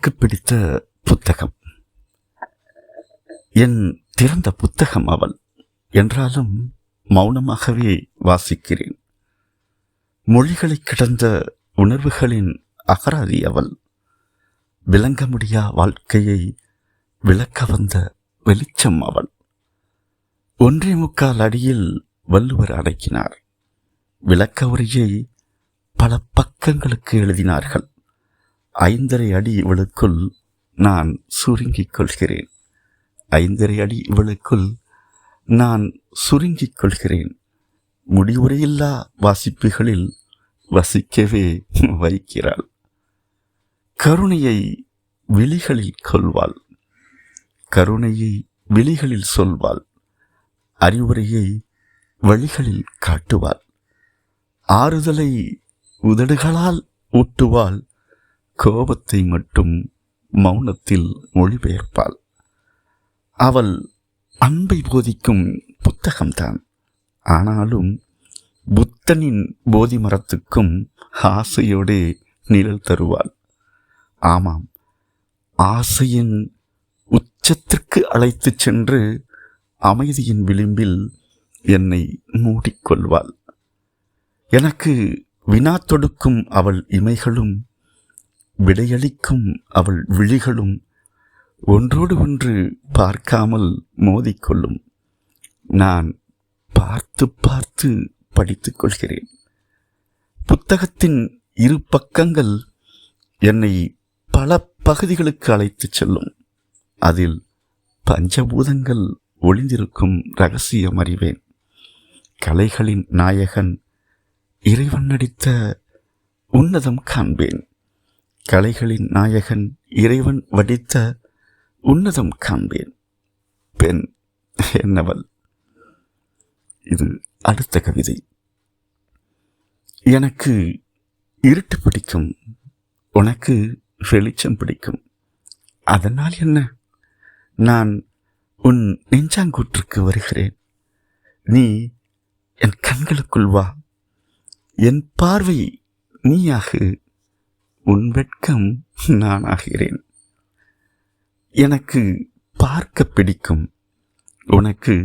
எனக்கு பிடித்த புத்தகம், என் திறந்த புத்தகம் அவள். என்றாலும் மௌனமாகவே வாசிக்கிறேன். மொழிகளை கடந்த உணர்வுகளின் அகராதி அவள். விளங்க முடியா வாழ்க்கையை விளக்க வந்த வெளிச்சம் அவள். 1.25 அடியில் வள்ளுவர் அடக்கினார். விளக்க உரையை பல பக்கங்களுக்கு எழுதினார்கள். 5.5 அடி இவளுக்குள் நான் சுருங்கிக் கொள்கிறேன். 5.5 அடி இவளுக்குள் நான் சுருங்கிக் கொள்கிறேன். முடிவுரையில்லா வாசிப்புகளில் வசிக்கவே வைக்கிறாள். கருணையை விழிகளில் கொள்வாள். கருணையை விழிகளில் சொல்வாள். அறிவுரையை வழிகளில் காட்டுவாள். ஆறுதலை உதடுகளால் ஊட்டுவாள். கோபத்தை மட்டும் மௌனத்தில் மொழிபெயர்ப்பாள். அவள் அன்பை போதிக்கும் புத்தகம்தான். ஆனாலும் புத்தனின் போதி மரத்துக்கும் ஆசையோடே நிழல் தருவாள். ஆமாம், ஆசையின் உச்சத்திற்கு அழைத்துச் சென்று அமைதியின் விளிம்பில் என்னை மூடிக்கொள்வாள். எனக்கு வினா தொடுக்கும் அவள் இமைகளும் விடையளிக்கும் அவள் விழிகளும் ஒன்றோடு ஒன்று பார்க்காமல் மோதிக்கொள்ளும். நான் பார்த்து பார்த்து படித்துக் கொள்கிறேன். புத்தகத்தின் இரு பக்கங்கள் என்னை பல பகுதிகளுக்கு அழைத்துச் செல்லும். அதில் பஞ்சபூதங்கள் ஒளிந்திருக்கும் ரகசியம் அறிவேன். கலைகளின் நாயகன் இறைவன் நடித்த உன்னதம் காண்பேன். கலைகளின் நாயகன் இறைவன் வடித்த உன்னதம் காண்பேன். பெண் என்னவள். இது அடுத்த கவிதை. எனக்கு இருட்டு பிடிக்கும், உனக்கு வெளிச்சம் பிடிக்கும். அதனால் என்ன? நான் உன் நெஞ்சாங்கூற்றுக்கு வருகிறேன். நீ என் கண்களுக்குள் வா. என் பார்வை நீயாகு, உன் வெட்கம் நானாகிறேன். எனக்கு பார்க்க பிடிக்கும், உனக்கு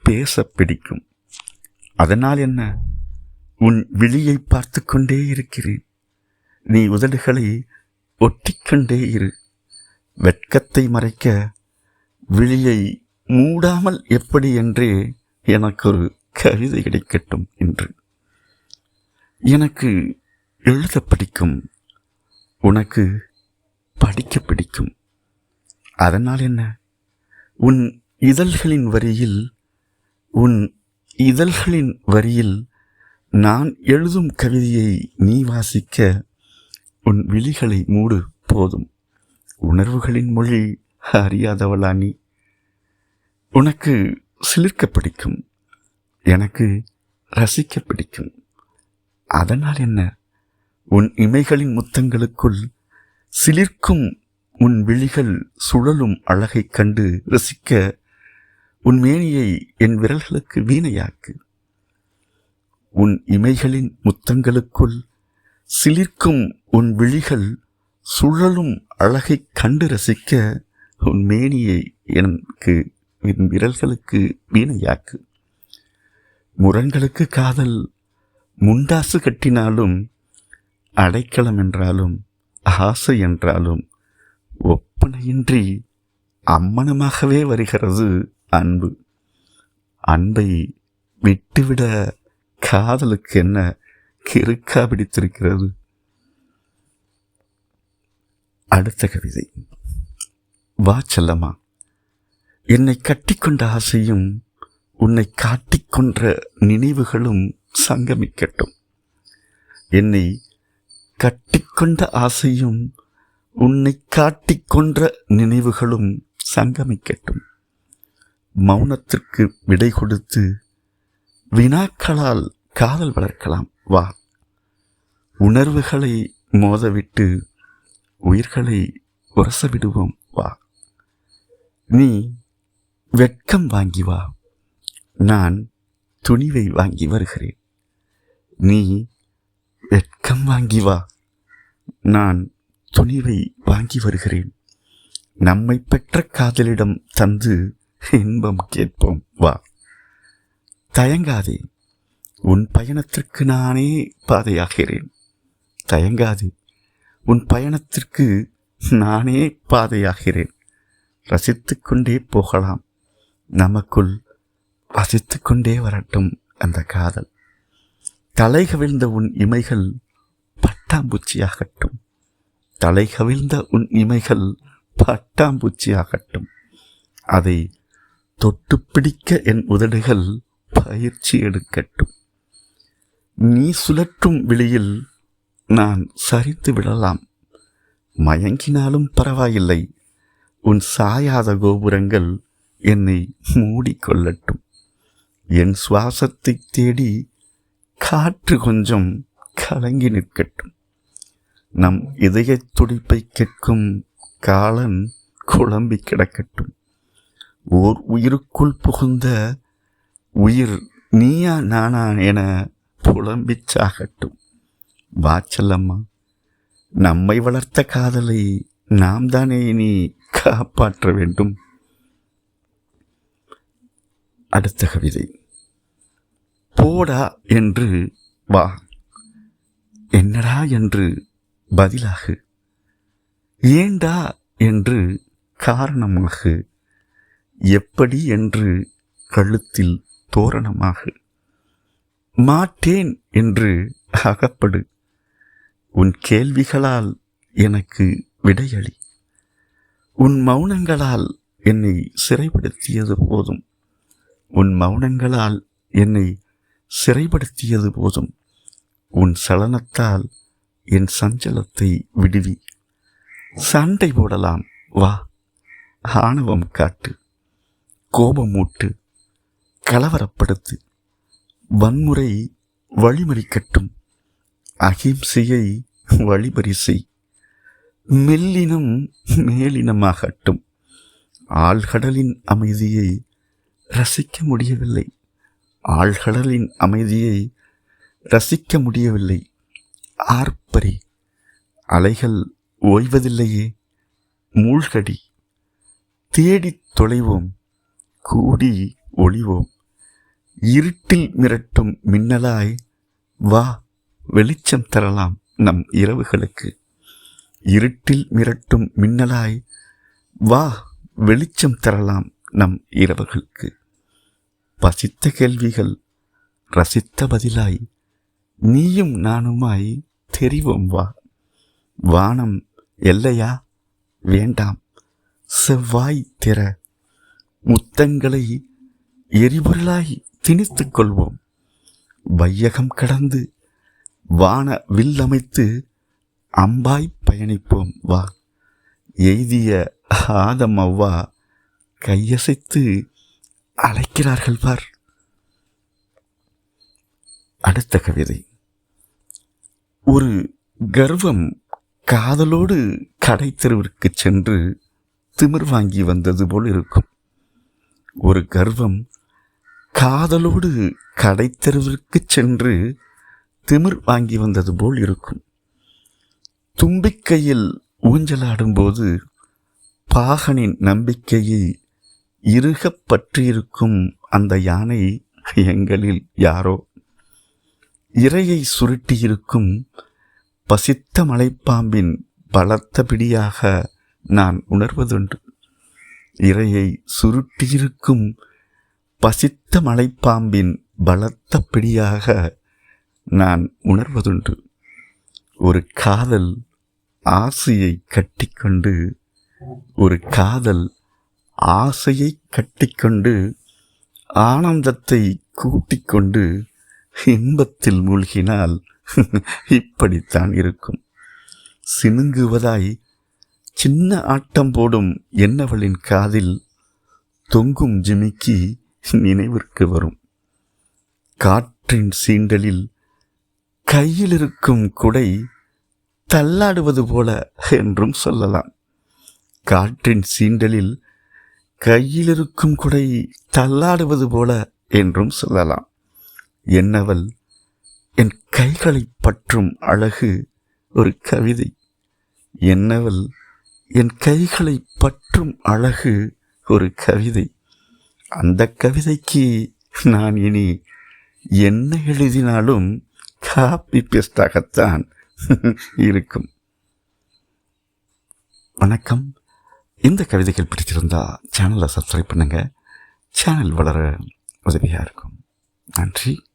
பேச பிடிக்கும். அதனால் என்ன? உன் விழியை பார்த்து கொண்டே இருக்கிறேன். நீ உதடுகளை ஒட்டிக்கொண்டே இரு. வெட்கத்தை மறைக்க விழியை மூடாமல் எப்படி என்றே எனக்கு ஒரு கவிதை கிடைக்கட்டும் என்று. எனக்கு எழுத பிடிக்கும், உனக்கு படிக்க பிடிக்கும். அதனால் என்ன? உன் இதழ்களின் வரியில் நான் எழுதும் கவிதையை நீ வாசிக்க உன் விழிகளை மூடு போதும். உணர்வுகளின் மொழி அறியாதவளா நீ? உனக்கு சிலிர்க்க பிடிக்கும், எனக்கு ரசிக்க பிடிக்கும். அதனால் என்ன? உன் இமைகளின் முத்தங்களுக்குள் சிலிர்க்கும் உன் விழிகள் சுழலும் அழகைக் கண்டு ரசிக்க உன் மேனியை என் விரல்களுக்கு வீணையாக்கு. உன் இமைகளின் முத்தங்களுக்குள் சிலிர்க்கும் உன் விழிகள் சுழலும் அழகைக் கண்டு ரசிக்க உன் மேனியை எனக்கு என் விரல்களுக்கு வீணையாக்கு. முரண்களுக்கு காதல் முண்டாசு கட்டினாலும், அடைக்கலம் என்றாலும் ஆசை என்றாலும் ஒப்பனையின்றி அம்மனமாகவே வருகிறது அன்பு. அன்பை விட்டுவிட காதலுக்கு என்ன கிறுக்கா பிடித்திருக்கிறது? அடுத்த கவிதை. வா செல்லம்மா, என்னை கட்டிக்கொண்ட ஆசையும் உன்னை காட்டிக்கொன்ற நினைவுகளும் சங்கமிக்கட்டும். என்னை கட்டிக்கொண்ட ஆசையும் உன்னை காட்டிக்கொன்ற நினைவுகளும் சங்கமிக்கட்டும். மௌனத்திற்கு விடை கொடுத்து வினாக்களால் காதல் வளர்க்கலாம். வா, உணர்வுகளை மோதவிட்டு உயிர்களை உரச விடுவோம். வா, நீ வெட்கம் வாங்கி வா, நான் துணிவை வாங்கி வருகிறேன். நீ வெட்கம் வாங்கி வா, நான் துணிவை வாங்கி வருகிறேன். நம்மை பெற்ற காதலிடம் தந்து இன்பம் கேட்போம் வா. தயங்காதே, உன் பயணத்திற்கு நானே பாதையாகிறேன். தயங்காதே, உன் பயணத்திற்கு நானே பாதையாகிறேன். ரசித்துக் கொண்டே போகலாம், நமக்குள் வசித்துக் கொண்டே வரட்டும் அந்த காதல். தலை கவிழ்ந்த உன் இமைகள் பட்டாம்பூச்சியாகட்டும். தலை கவிழ்ந்த உன் இமைகள் பட்டாம்பூச்சியாகட்டும். அதை தொட்டு பிடிக்க என் உதடுகள் பயிற்சி எடுக்கட்டும். நீ சுழற்றும் விழியில் நான் சரிந்து விடலாம். மயங்கினாலும் பரவாயில்லை, உன் சாயாத கோபுரங்கள் என்னை மூடிக்கொள்ளட்டும். என் சுவாசத்தை தேடி காற்று கொஞ்சம் கலங்கி நிற்கட்டும். நம் இதய துடிப்பை கேட்கும் காலன் குழம்பி கிடக்கட்டும். ஓர் உயிருக்குள் புகுந்த உயிர் நீயா நானா என புலம்பிச் சாகட்டும். வாச்சல்லம்மா, நம்மை வளர்த்த காதலை நாம் தானே இனி காப்பாற்ற வேண்டும். அடுத்த கவிதை. போடா என்று வா, என்னடா என்று பதிலாகு, ஏண்டா என்று காரணமாகு, எப்படி என்று கழுத்தில் தோரணமாகு. மாட்டேன் என்று அகப்படு, உன் கேள்விகளால் எனக்கு விடையளி. உன் மௌனங்களால் என்னை சிறைப்படுத்தியது போதும். உன் மௌனங்களால் என்னை சிறைப்படுத்தியது போதும். உன் சலனத்தால் என் சஞ்சலத்தை விடுவி. சண்டை போடலாம் வா, ஆணவம் காட்டு, கோபமூட்டு, கலவரப்படுத்து, வன்முறை வழிமறிக்கட்டும், அகிம்சையை வழிபறிசை, மெல்லினம் மேலினமாகட்டும். ஆழ்கடலின் அமைதியை ரசிக்க முடியவில்லை, ஆழ்கடலின் அமைதியை ரசிக்க முடியவில்லை. ஆர்ப்பரி, அலைகள் ஓய்வதில்லையே, மூழ்கடி, தேடித் தொலைவோம், கூடி ஒளிவோம். இருட்டில் மிரட்டும் மின்னலாய் வா, வெளிச்சம் தரலாம் நம் இரவுகளுக்கு. இருட்டில் மிரட்டும் மின்னலாய் வா, வெளிச்சம் தரலாம் நம் இரவுகளுக்கு. பசித்த கேள்விகள் ரசித்த பதிலாய் நீயும் நானுமாய் தெரிவோம் வா. வானம் எல்லையா? வேண்டாம், செவ்வாய் திற. முத்தங்களை எரிபொருளாய் திணித்துக் கொள்வோம். வையகம் கடந்து வான வில்லமைத்து அம்பாய் பயணிப்போம் வா. எய்திய ஆதம் அவ்வா கையசைத்து அழைக்கிறார்கள் பார். அடுத்த கவிதை. ஒரு கர்வம் காதலோடு கடை தெருவிற்கு சென்று திமிர் வாங்கி வந்தது போல் இருக்கும். ஒரு கர்வம் காதலோடு கடை தெருவிற்கு சென்று திமிர் வாங்கி வந்தது போல் இருக்கும். தும்பிக்கையில் ஊஞ்சலாடும்போது பாகனின் நம்பிக்கையை இறுகப் பற்றியிருக்கும் அந்த யானை எங்களில் யாரோ. இரையை சுருட்டியிருக்கும் பசித்த மலைப்பாம்பின் பலத்த பிடியாக நான் உணர்வதுண்டு. இரையை சுருட்டியிருக்கும் பசித்த மலைப்பாம்பின் பலத்த பிடியாக நான் உணர்வதுண்டு. ஒரு காதல் ஆசையை கட்டிக்கொண்டு, ஒரு காதல் ஆசையை கட்டிக்கொண்டு, ஆனந்தத்தை கூட்டிக்கொண்டு இன்பத்தில் மூழ்கினால் இப்படித்தான் இருக்கும். சினுங்குவதாய் சின்ன ஆட்டம் போடும் என்னவளின் காதில் தொங்கும் ஜிமிக்கி நினைவிற்கு வரும். காற்றின் சீண்டலில் கையில் இருக்கும் குடை தள்ளாடுவது போல என்றும் சொல்லலாம். காற்றின் சீண்டலில் கையில் இருக்கும் குடை தள்ளாடுவது போல என்றும் சொல்லலாம். என்னவள் என் கைகளை பற்றும் அழகு ஒரு கவிதை. என்னவள் என் கைகளை பற்றும் அழகு ஒரு கவிதை. அந்த கவிதைக்கு நான் இனி என்ன எழுதினாலும் காப்பி பேஸ்டாகத்தான் இருக்கும். வணக்கம். இந்த கவிதைகள் பிடிச்சிருந்தால் சேனலை சப்ஸ்கிரைப் பண்ணுங்கள். சேனல் வளர உதவியாக இருக்கும். நன்றி.